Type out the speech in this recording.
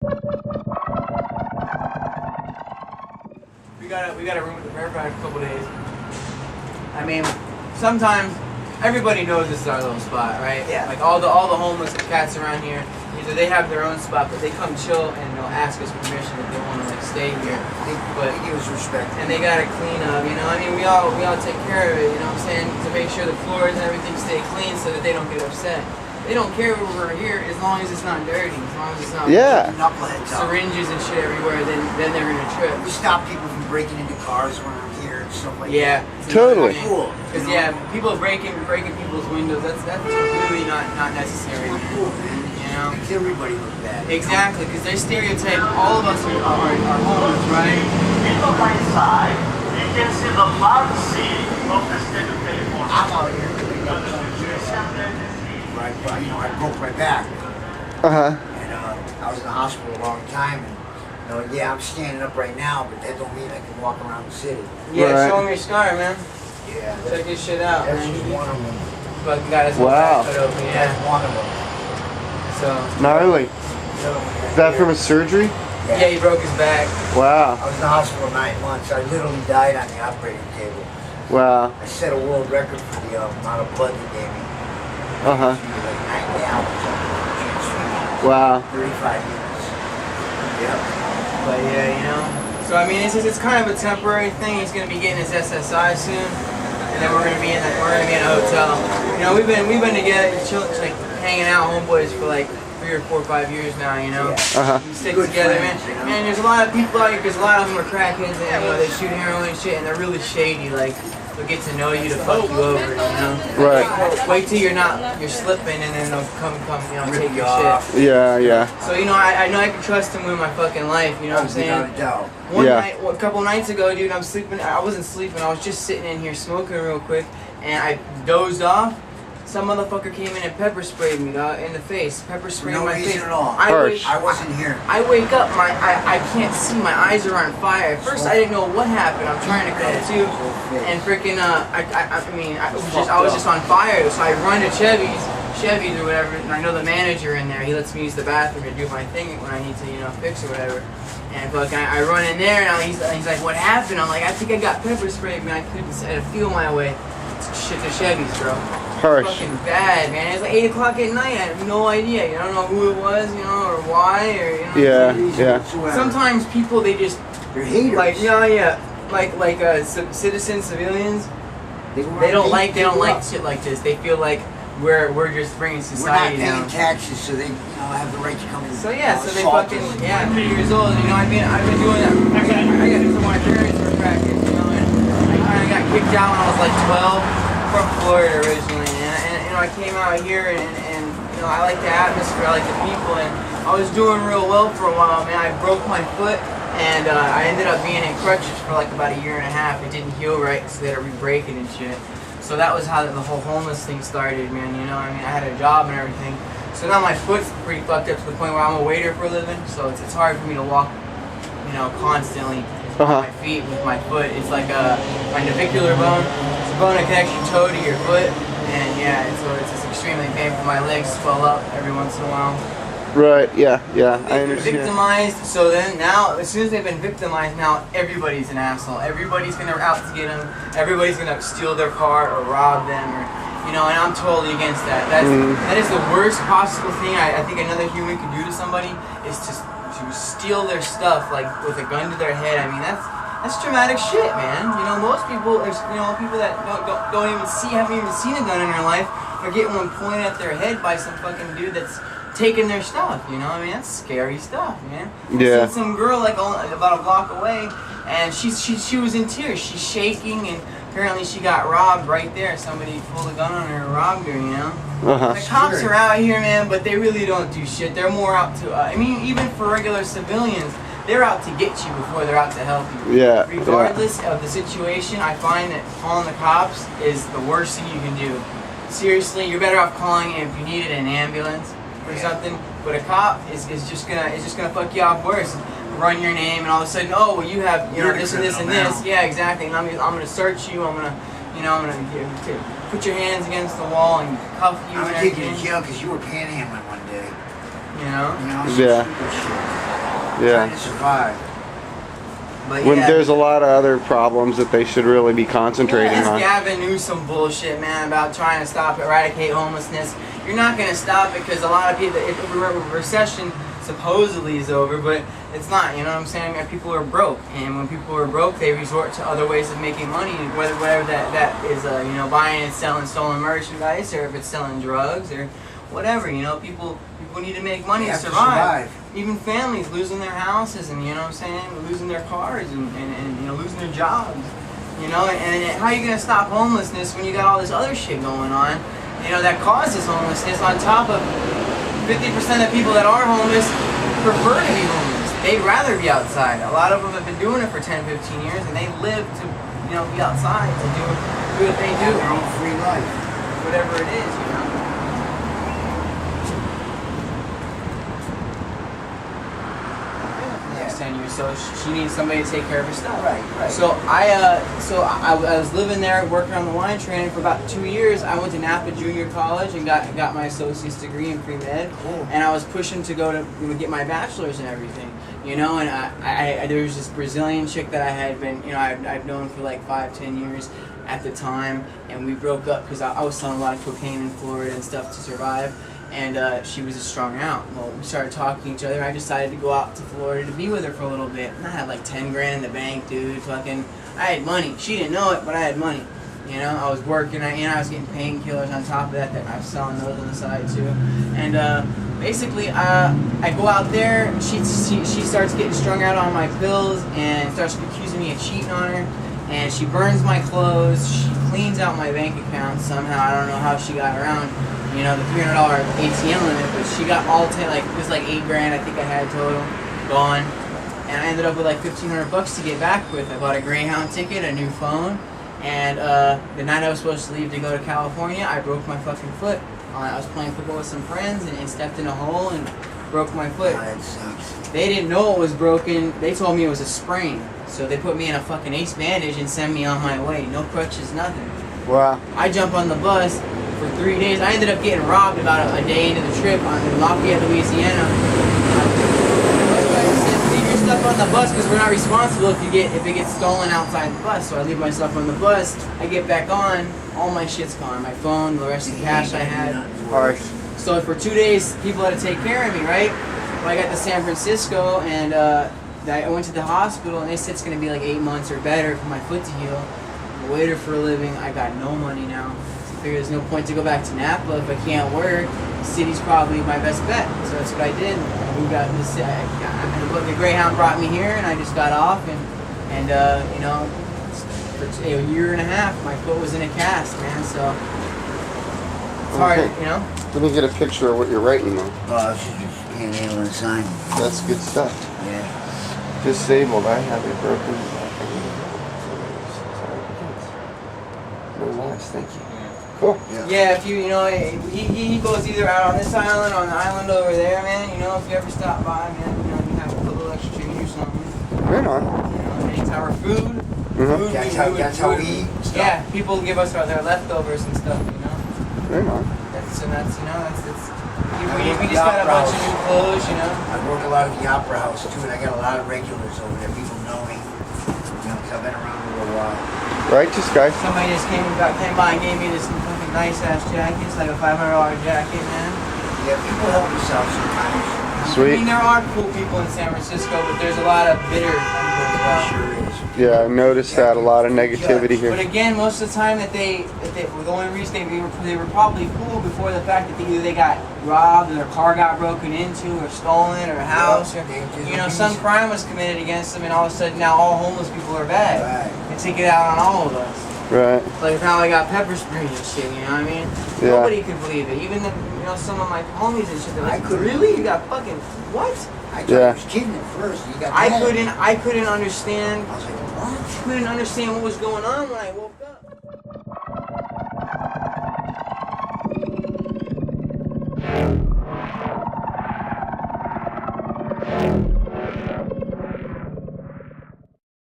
We got a room at the fair for a couple days. I mean, sometimes everybody knows this is our little spot, right? Yeah. Like all the homeless cats around here, either they have their own spot, but they come chill and they'll ask us permission if they want to like stay here. But he was respected. And they gotta clean up, you know. I mean, we all take care of it, you know what I'm saying, to make sure the floors and everything stay clean so that they don't get upset. They don't care if we're here as long as it's not dirty, as long as it's not Knuckleheads up. syringes and shit everywhere. Then they're gonna trip. We stop people from breaking into cars when we're here and stuff like Yeah, that. Totally. Cool. Because people breaking people's windows. That's really not necessary. We're cool, man. You know. Makes everybody look bad. Exactly, because they stereotype all of us are homeless, right? If you look inside, you can see the large sea of the state of California. I'm out here. Right, but, I broke my back. Uh-huh. And I was in the hospital a long time. And, I'm standing up right now, but that don't mean I can walk around the city. Yeah, Right. show them your scar, man. Yeah. Check this shit out, That's man. just one of them. Fucking got his whole Wow. back cut open, That's yeah. one of them. So, Gnarly. Is that from a surgery? yeah, he broke his back. Wow. I was in the hospital 9 months. I literally died on the operating table. Wow. I set a world record for the amount of blood they gave me. Uh-huh. Like 90 hours on Wow. 35 units. Yep. But yeah, So I mean, it's kind of a temporary thing. He's gonna be getting his SSI soon, and then we're gonna be in a hotel. We've been together, like hanging out, homeboys, for like 3 or 4 or 5 years now. Uh-huh. We stick Good together, friends, man. Man, there's a lot of people out here, because a lot of them are crackheads, and they shoot heroin and shit, and they're really shady. Like, they'll get to know you to fuck you over, Right. Wait till you're slipping, and then they'll come, take your shit. Yeah. So I know I can trust him with my fucking life. You know what I'm saying? Without a doubt. One Yeah. night, a couple nights ago, dude, I'm sleeping. I wasn't sleeping. I was just sitting in here smoking real quick, and I dozed off. Some motherfucker came in and pepper sprayed me, in the face. Pepper sprayed No my reason face. at all. Harsh. I wasn't here. I wake up, I can't see. My eyes are on fire. At first, I didn't know what happened. I'm trying to come to, and freaking I was just on fire. So I run to Chevy's or whatever, and I know the manager in there. He lets me use the bathroom to do my thing when I need to, fix or whatever. And fucking, I run in there, and he's like, "What happened?" I'm like, "I think I got pepper sprayed, man. I had to feel my way to Chevy's, bro." Harsh. Fucking bad, man. It's like 8 o'clock at night. I have no idea. You don't know who it was, or why, or Yeah. Sometimes people, they just They're haters. like citizen civilians. They don't like shit like this. They feel like we're just bringing We're not society paying down. taxes, so they have the right to come in. So yeah, so they assault fucking us. 2 years old. I've been doing that. I got some of my parents were crackheads, and I kind of got kicked out when I was like 12 from Florida originally, and I came out here and I like the atmosphere, I like the people, and I was doing real well for a while, man. I broke my foot, and I ended up being in crutches for like about 1.5 years. It didn't heal right, so they had to re-break it and shit. So that was how the whole homeless thing started, man. I had a job and everything. So now my foot's pretty fucked up to the point where I'm a waiter for a living, so it's hard for me to walk, constantly on my feet with my foot. It's like my navicular bone. It's a bone that connects your toe to your foot, and so it's just extremely painful. My legs swell up every once in a while. Right. Yeah. I They've been understand. victimized, so then now, as soon as they've been victimized, now everybody's an asshole. Everybody's gonna out to get them. Everybody's gonna steal their car or rob them, or and I'm totally against that. That is the worst possible thing I think another human could do to somebody is to steal their stuff, like with a gun to their head. I mean, that's traumatic shit, man. Most people, people that don't even haven't even seen a gun in their life, are getting one pointed at their head by some fucking dude that's taking their stuff. That's scary stuff, man. Yeah. I seen some girl like about a block away, and she was in tears. She's shaking, and apparently she got robbed right there. Somebody pulled a gun on her and robbed her. The cops are out here, man, but they really don't do shit. They're more out to, even for regular civilians, they're out to get you before they're out to help you. Yeah. Regardless of the situation, I find that calling the cops is the worst thing you can do. Seriously, you're better off calling if you needed an ambulance or something. But a cop is just gonna fuck you off worse. Run your name, and all of a sudden, oh, well, you have this and this and this. Yeah, exactly. And I'm gonna search you. I'm gonna put your hands against the wall and cuff you. I'm and gonna take you everything. to jail because you were panhandling one day. You know? Some Yeah. stupid shit. trying to survive. But When yeah, there's a lot of other problems that they should really be concentrating this on. Gavin Newsom bullshit, man, about trying to eradicate homelessness. You're not going to stop it because a lot of people, if recession supposedly is over, but it's not, you know what I'm saying? People are broke, and when people are broke, they resort to other ways of making money, whatever that is, you know, buying and selling stolen merchandise, or if it's selling drugs, or whatever, you know, people need to make money They to have to survive. survive. Even families losing their houses, and you know what I'm saying, losing their cars, and you know, losing their jobs. You know, and how are you going to stop homelessness when you got all this other shit going on, you know, that causes homelessness, on top of 50% of people that are homeless prefer to be homeless. They'd rather be outside. A lot of them have been doing it for 10, 15 years, and they live to, you know, be outside, to do what they do. Their own free life. Whatever it is, you know. Next 10 years, so she needs somebody to take care of her stuff. Right. So I was living there, working on the line training for about 2 years. I went to Napa Junior College and got my associate's degree in pre-med. Cool. And I was pushing to go to get my bachelor's and everything, you know. And I there was this Brazilian chick that I had been, you know, I've known for like 5-10 years at the time, and we broke up because I was selling a lot of cocaine in Florida and stuff to survive. And she was just strung out. Well, we started talking to each other. I decided to go out to Florida to be with her for a little bit. And I had like 10 grand in the bank, dude. Fucking, I had money. She didn't know it, but I had money. You know, I was working, and I was getting painkillers on top of that. That I was selling those on the side too. And basically, I go out there. She starts getting strung out on my pills and starts accusing me of cheating on her. And she burns my clothes. She cleans out my bank account somehow. I don't know how she got around, you know, the $300 ATM limit, but she got all like it was like 8 grand I think I had total gone, and I ended up with like $1,500 to get back with. I bought a Greyhound ticket, a new phone, and the night I was supposed to leave to go to California, I broke my fucking foot. I was playing football with some friends and stepped in a hole and broke my foot. Oh, that sucks. They didn't know it was broken. They told me it was a sprain, so they put me in a fucking ace bandage and sent me on my way. No crutches, nothing. Wow. I jump on the bus for 3 days. I ended up getting robbed about a day into the trip in Lafayette, Louisiana. I said, leave your stuff on the bus because we're not responsible if it gets stolen outside the bus. So I leave my stuff on the bus. I get back on. All my shit's gone. My phone, the rest of the cash I had. Harsh. So for 2 days, people had to take care of me, right? Well, I got to San Francisco, and I went to the hospital, and they said it's going to be like 8 months or better for my foot to heal. I'm a waiter for a living. I got no money now. So I figured there's no point to go back to Napa if I can't work. The city's probably my best bet. So that's what I did. We got this. The Greyhound brought me here, and I just got off, and you know, for a year and a half, my foot was in a cast, man. So it's hard, Okay. you know. Let me get a picture of what you're writing on. Oh, she's just panhandling a sign. That's good stuff. Yeah. Disabled. I have a broken. Very nice. Thank you. Cool. Yeah, if you know, he goes either out on this island or on the island over there, man. You know, if you ever stop by, man, you know, you have a little extra change or something. Right on. You know, it's our food. Mhm. Food, That's how we eat. Stuff. Yeah, people give us their leftovers and stuff, you know. Right on. That's you know, we work just got a the bunch of opera new clothes, you know. I work a lot at the Opera House too, and I got a lot of regulars over there. People know me. You know, 'cause I've been around for a while. Righteous guy. Somebody just came by and gave me this fucking nice ass jacket. It's like a $500 jacket, man. Yeah, people help themselves sometimes. I Sweet. mean, there are cool people in San Francisco, but there's a lot of bitter people as well. Sure is. Yeah, I noticed that a lot of negativity But here. again, most of the time that the only reason they were probably cool before the fact that either they got robbed or their car got broken into or stolen or a house or you know some crime was committed against them, and all of a sudden now all homeless people are bad. Right. They take it out on all of us. Right. Like how I got pepper sprayed and shit. You know what I mean? Yeah. Nobody could believe it. Even some of my homies and shit. They're like, I couldn't. really? You got fucking what? I thought Yeah. I was kidding at first. You got I mad. couldn't understand. I was like, what? Couldn't understand what was going on when I woke up.